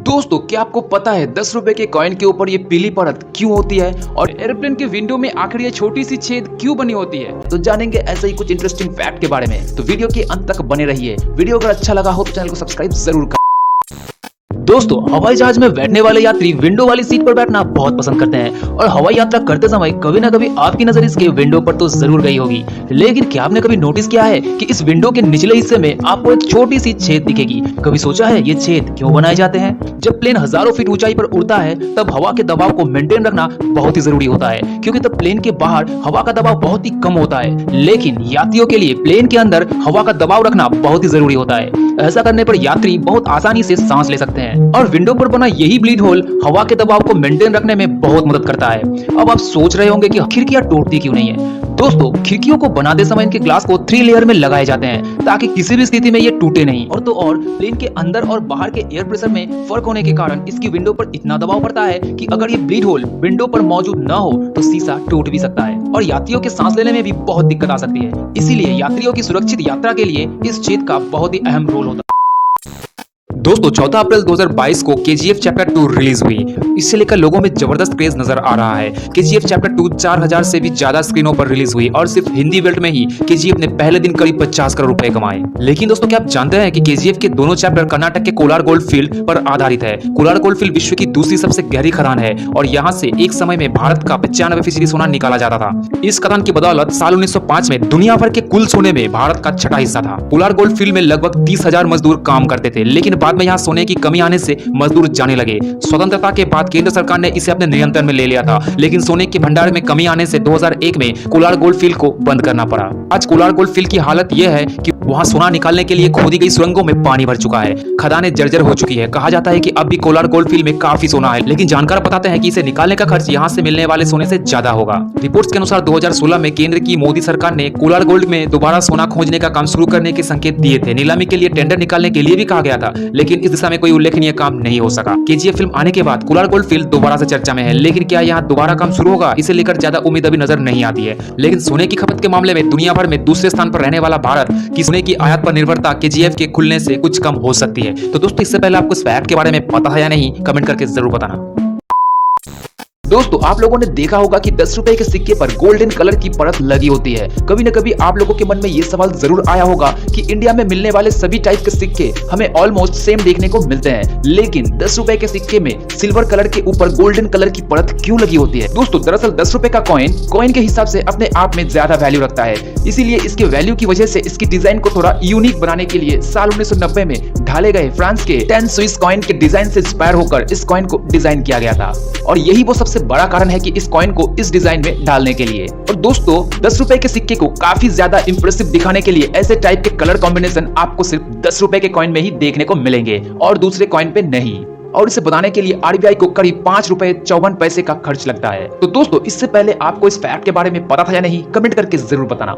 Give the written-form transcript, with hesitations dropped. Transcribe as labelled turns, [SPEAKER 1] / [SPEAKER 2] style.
[SPEAKER 1] दोस्तों, क्या आपको पता है 10 रुपए के कॉइन के ऊपर ये पीली परत क्यों होती है और एरोप्लेन के विंडो में आखिर ये छोटी सी छेद क्यों बनी होती है? तो जानेंगे ऐसे ही कुछ इंटरेस्टिंग फैक्ट के बारे में। तो वीडियो के अंत तक बने रहिए। वीडियो अगर अच्छा लगा हो तो चैनल को सब्सक्राइब जरूर कर। दोस्तों, हवाई जहाज में बैठने वाले यात्री विंडो वाली सीट पर बैठना बहुत पसंद करते हैं और हवाई यात्रा करते समय कभी ना कभी आपकी नजर इसके विंडो पर तो जरूर गई होगी। लेकिन क्या आपने कभी नोटिस किया है कि इस विंडो के निचले हिस्से में आपको एक छोटी सी छेद दिखेगी? कभी सोचा है ये छेद क्यों बनाए जाते हैं? जब प्लेन हजारों फीट ऊंचाई पर उड़ता है तब हवा के दबाव को मेंटेन रखना बहुत ही जरूरी होता है, क्योंकि तब प्लेन के बाहर हवा का दबाव बहुत ही कम होता है। लेकिन यात्रियों के लिए प्लेन के अंदर हवा का दबाव रखना बहुत ही जरूरी होता है। ऐसा करने पर यात्री बहुत आसानी से सांस ले सकते हैं और विंडो पर बना यही ब्लीड होल हवा के दबाव को मेंटेन रखने में बहुत मदद करता है। अब आप सोच रहे होंगे कि खिड़कियां टूटती क्यों नहीं है? दोस्तों, खिड़कियों को बनाते समय इनके ग्लास को 3 लेयर में लगाए जाते हैं ताकि किसी भी स्थिति में ये टूटे नहीं। और तो और प्लेन के अंदर और बाहर के एयर प्रेशर में फर्क होने के कारण इसकी विंडो पर इतना दबाव पड़ता है कि अगर ये ब्लीड होल विंडो पर मौजूद न हो तो शीशा टूट भी सकता है और यात्रियों के सांस लेने में भी बहुत दिक्कत आ सकती है। इसीलिए यात्रियों की सुरक्षित यात्रा के लिए इस छेद का बहुत ही अहम रोल होता है। दोस्तों, 14 अप्रैल 2022 को KGF चैप्टर 2 रिलीज हुई। इससे लेकर लोगों में जबरदस्त क्रेज नजर आ रहा है। KGF चैप्टर 2 4000 से भी ज्यादा स्क्रीनों पर रिलीज हुई और सिर्फ हिंदी वर्ल्ड में ही KGF ने पहले दिन करीब 50 करोड़ रुपए कमाए। लेकिन दोस्तों, क्या आप जानते हैं कि KGF के दोनों चैप्टर कर्नाटक के कोलार गोल्ड फील्ड पर आधारित है। कोलार गोल्ड फील्ड विश्व की दूसरी सबसे गहरी खदान है और यहाँ से एक समय में भारत का 95% सोना निकाला जाता था। इस खदान की बदौलत साल 1905 में दुनिया भर के कुल सोने में भारत का छठा हिस्सा था। कोलार गोल्ड फील्ड में लगभग 30,000 मजदूर काम करते थे, लेकिन बाद में यहाँ सोने की कमी आने से मजदूर जाने लगे। स्वतंत्रता के बाद केंद्र सरकार ने इसे अपने नियंत्रण में ले लिया था, लेकिन सोने के भंडार में कमी आने से 2001 में कोलार गोल्ड फील्ड को बंद करना पड़ा। आज कोलार गोल्ड फील्ड की हालत यह है कि वहां सोना निकालने के लिए खोदी गई सुरंगों में पानी भर चुका है। खदानें जर्जर हो चुकी है। कहा जाता है कि अब भी कोलार गोल्ड फील्ड में काफी सोना है, लेकिन जानकार बताते हैं कि इसे निकालने का खर्च यहाँ से मिलने वाले सोने से ज्यादा होगा। रिपोर्ट्स के अनुसार 2016 में केंद्र की मोदी सरकार ने कोलार गोल्ड में दोबारा सोना खोजने का काम शुरू करने के संकेत दिए थे। नीलामी के लिए टेंडर निकालने के लिए भी कहा गया था, लेकिन इस दिशा में कोई उल्लेखनीय काम नहीं हो सका। KGF फिल्म आने के बाद कोलार गोल्ड फील्ड दोबारा से चर्चा में है, लेकिन क्या यहाँ दोबारा काम शुरू होगा, इसे लेकर ज्यादा उम्मीद अभी नजर नहीं आती है। लेकिन सोने की खपत के मामले में दुनिया भर में दूसरे स्थान पर रहने वाला भारत की सोने की आयात पर निर्भरता KGF के खुलने से कुछ कम हो सकती है। तो दोस्तों, इससे पहले आपको इस फैक्ट के बारे में पता है या नहीं, कमेंट करके जरूर बताना। दोस्तों, आप लोगों ने देखा होगा कि 10 रुपए के सिक्के पर गोल्डन कलर की परत लगी होती है। कभी न कभी आप लोगों के मन में ये सवाल जरूर आया होगा कि इंडिया में मिलने वाले सभी टाइप के सिक्के हमें ऑलमोस्ट सेम देखने को मिलते हैं, लेकिन 10 रुपए के सिक्के में सिल्वर कलर के ऊपर गोल्डन कलर की परत क्यों लगी होती है? दोस्तों, दरअसल 10 रुपए का कॉइन के हिसाब से अपने आप में ज्यादा वैल्यू रखता है। इसीलिए इसके वैल्यू की वजह से इसकी डिजाइन को थोड़ा यूनिक बनाने के लिए साल 1990 में ढाले गए फ्रांस के 10 स्विस कॉइन के डिजाइन से इंस्पायर होकर इस कॉइन को डिजाइन किया गया था और यही वो सबसे बड़ा कारण है कि इस कॉइन को इस डिजाइन में डालने के लिए। और दोस्तों, 10 रुपए के सिक्के को काफी ज्यादा इंप्रेसिव दिखाने के लिए ऐसे टाइप के कलर कॉम्बिनेशन आपको सिर्फ 10 रुपए के कॉइन में ही देखने को मिलेंगे और दूसरे कॉइन पे नहीं। और इसे बनाने के लिए RBI को करीब 5 रुपए 54 पैसे का खर्च लगता है। तो दोस्तों, इससे पहले आपको इस फैक्ट के बारे में पता था या नहीं, कमेंट करके जरूर बताना।